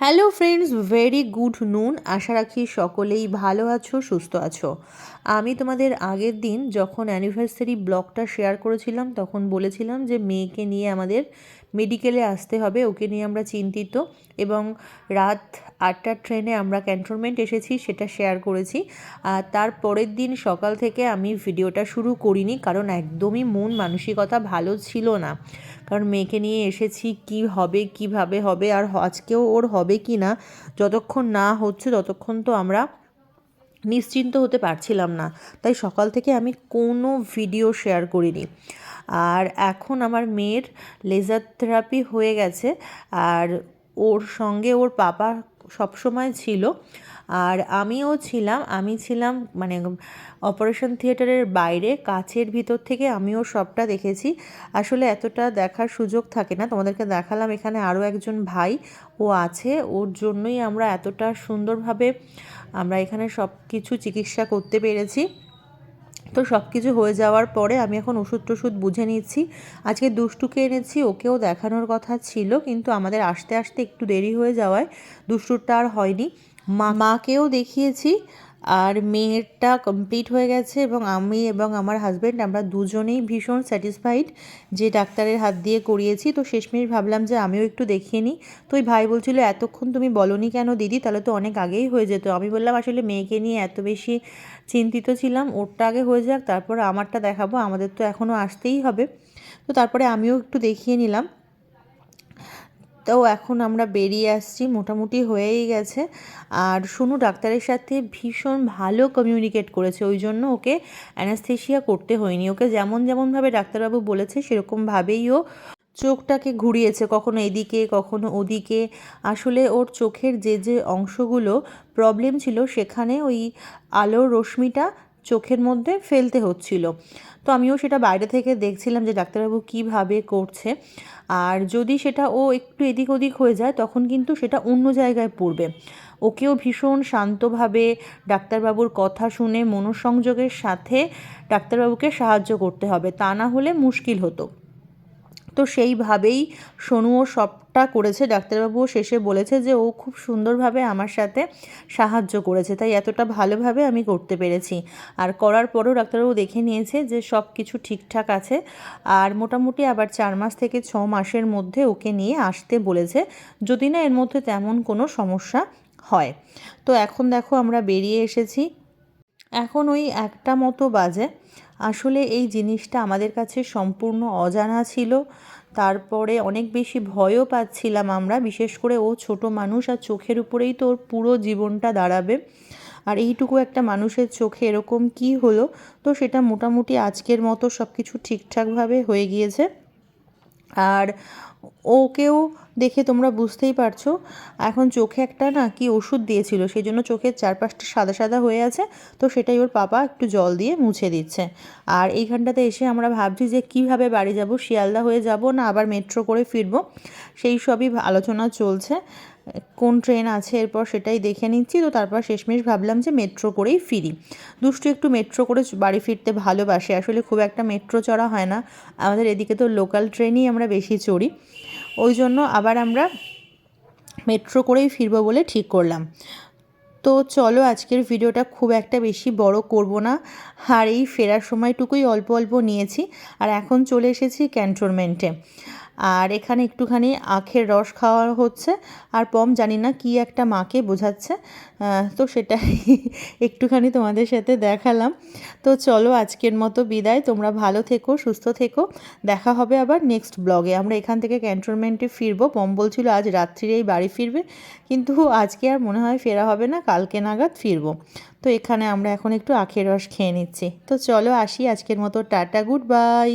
Hello friends, very good নুন। আশা রাখি সকলেই ভালো আছো, সুস্থ আছো। আমি তোমাদের আগের দিন যখন অ্যানিভার্সারি ব্লগটা শেয়ার করেছিলাম তখন বলেছিলাম যে মেয়েকে নিয়ে আমাদের মেডিকেলে আসতে হবে, ওকে নিয়ে আমরা চিন্তিত। এবং রাত 8টার ট্রেনে আমরা ক্যান্টনমেন্ট এসেছি, সেটা শেয়ার করেছি। আর তার পরের দিন সকাল থেকে আমি ভিডিওটা শুরু করিনি, কারণ একদমই মন মানসিকতা ভালো ছিল না। কারণ মেয়েকে নিয়ে এসেছি, কি হবে কিভাবে হবে, আর আজকেও ওর হবে কি না, যতক্ষণ না হচ্ছে ততক্ষণ তো আমরা নিশ্চিন্ত হতে পারছিলাম না। তাই সকাল থেকে আমি কোনো ভিডিও শেয়ার করিনি। আর এখন আমার মেয়ের লেজার থেরাপি হয়ে গেছে, আর ওর সঙ্গে ওর পাপা সবসময় ছিল, আর আমি ছিলাম মানে অপারেশন থিয়েটারের বাইরে কাচের ভিতর থেকে আমিও সবটা দেখেছি। আসলে এতটা দেখার সুযোগ থাকে না, তোমাদেরকে দেখালাম। এখানে আরও একজন ভাই ও আছে, ওর জন্যই আমরা এতটা সুন্দরভাবে আমরা এখানে সব কিছু চিকিৎসা করতে পেরেছি। তো সব কিছু হয়ে যাওয়ার পরে আমি এখন ওষুধ টষুধ বুঝে নিচ্ছি। আজকে দুষ্টুকে এনেছি, ওকেও দেখানোর কথা ছিল, কিন্তু আমাদের আসতে আসতে একটু দেরি হয়ে যাওয়ায় দুষ্টুরটা আর হয়নি। মাকেও দেখিয়েছি, আর মেয়েরটা কমপ্লিট হয়ে গেছে। এবং আমি এবং আমার হাজব্যান্ড আমরা দুজনেই ভীষণ স্যাটিসফাইড যে ডাক্তারের হাত দিয়ে করিয়েছি। তো শেষমেশ ভাবলাম যে আমিও একটু দেখিয়ে নিই। তো ওই ভাই বলছিল, এতক্ষণ তুমি বলোনি কেন দিদি, তাহলে তো অনেক আগেই হয়ে যেত। আমি বললাম আসলে মেয়েকে নিয়ে এত বেশি চিন্তিত ছিলাম, ওরটা আগে হয়ে যাক, তারপর আমারটা দেখাবো, আমাদের তো এখনও আসতেই হবে। তো তারপরে আমিও একটু দেখিয়ে নিলাম। তো এখন আমরা বেরিয়ে আসছি, মোটামুটি হয়েই গেছে। আর শুনু ডাক্তারের সাথে ভীষণ ভালো কমিউনিকেট করেছে, ওই জন্য ওকে অ্যানাস্থেশিয়া করতে হয়নি। ওকে যেমনভাবে ডাক্তারবাবু বলেছে সেরকমভাবেই ও চোখটাকে ঘুরিয়েছে, কখনো এদিকে কখনো ওদিকে। আসলে ওর চোখের যে অংশগুলো প্রবলেম ছিল সেখানে ওই আলোর রশ্মিটা চোখের মধ্যে ফেলতে হচ্ছিল। তো আমিও সেটা বাইরে থেকে দেখছিলাম যে ডাক্তারবাবু কীভাবে করছে। আর যদি সেটা ও একটু এদিক ওদিক হয়ে যায় তখন কিন্তু সেটা অন্য জায়গায় পড়বে। ওকেও ভীষণ শান্তভাবে ডাক্তারবাবুর কথা শুনে মনোসংযোগের সাথে ডাক্তারবাবুকে সাহায্য করতে হবে, তা না হলে মুশকিল হতো। তো সেইভাবেই সোনুও সবটা করেছে। ডাক্তারবাবুও শেষে বলেছে যে ও খুব সুন্দরভাবে আমার সাথে সাহায্য করেছে, তাই এতটা ভালোভাবে আমি করতে পেরেছি। আর করার পরেও ডাক্তারবাবু দেখে নিয়েছে যে সব কিছু ঠিকঠাক আছে। আর মোটামুটি আবার 4 মাস থেকে 6 মাসের মধ্যে ওকে নিয়ে আসতে বলেছে, যদি না এর মধ্যে তেমন কোনো সমস্যা হয়। তো এখন দেখো আমরা বেরিয়ে এসেছি, এখন ওই 1টা মতো বাজে। আসলে এই জিনিসটা আমাদের কাছে সম্পূর্ণ অজানা ছিল, তারপরে অনেক বেশি ভয়ও পাচ্ছিলাম আমরা, বিশেষ করে ও ছোট মানুষ, আর চোখের উপরেই তো ওর পুরো জীবনটা দাঁড়াবে। আর এইটুকু একটা মানুষের চোখে এরকম কি হলো। তো সেটা মোটামুটি আজকের মতো সব কিছু ঠিকঠাকভাবে হয়ে গিয়েছে। আর ওকেও দেখে তোমরা বুঝতেই পারছো, এখন চোখে একটা না কি ওষুধ দিয়েছিল, সেই জন্য চোখের চারপাশটা সাদা সাদা হয়ে আছে। তো সেটাই ওর পাপা একটু জল দিয়ে মুছে দিচ্ছে। আর এইখানটাতে এসে আমরা ভাবছি যে কিভাবে বাড়ি যাব, শিয়ালদা হয়ে যাব না আবার মেট্রো করে ফিরবো, সেই সবই আলোচনা চলছে। কোন ট্রেন আছে এরপর সেটাই দেখে নিচ্ছি। তো তারপর শেষমেশ ভাবলাম যে মেট্রো করেই ফিরি। দুষ্টু একটু মেট্রো করে বাড়ি ফিরতে ভালোবাসে, আসলে খুব একটা মেট্রো চড়া হয় না, আমাদের এদিকে তো লোকাল ট্রেনই আমরা বেশি চড়ি, ওই জন্য আবার আমরা মেট্রো করেই ফিরবো বলে ঠিক করলাম। তো চলো আজকের ভিডিওটা খুব একটা বেশি বড় করব না, আর এই ফেরার সময়টুকুই অল্প অল্প নিয়েছি। আর এখন চলে এসেছি ক্যান্টনমেন্টে, আর এখানে একটুখানি আখের রস খাওয়া হচ্ছে, আর পম জানি না কি একটা মাকে বোঝাচ্ছে, তো সেটাই একটুখানি তোমাদের সাথে দেখালাম। তো চলো আজকের মতো বিদায়, তোমরা ভালো থেকো, সুস্থ থেকো, দেখা হবে আবার নেক্সট ব্লগে। আমরা এখান থেকে ক্যান্টনমেন্টে ফিরবো, পম বলছিল আজ রাত্রিরেই বাড়ি ফিরবে, কিন্তু আজকে আর মনে হয় ফেরা হবে না, কালকে নাগাদ ফিরবো। তো এখানে আমরা এখন একটু আখের রস খেয়ে নিচ্ছি। তো চলো আসি, আজকের মতো টাটা, গুড বাই।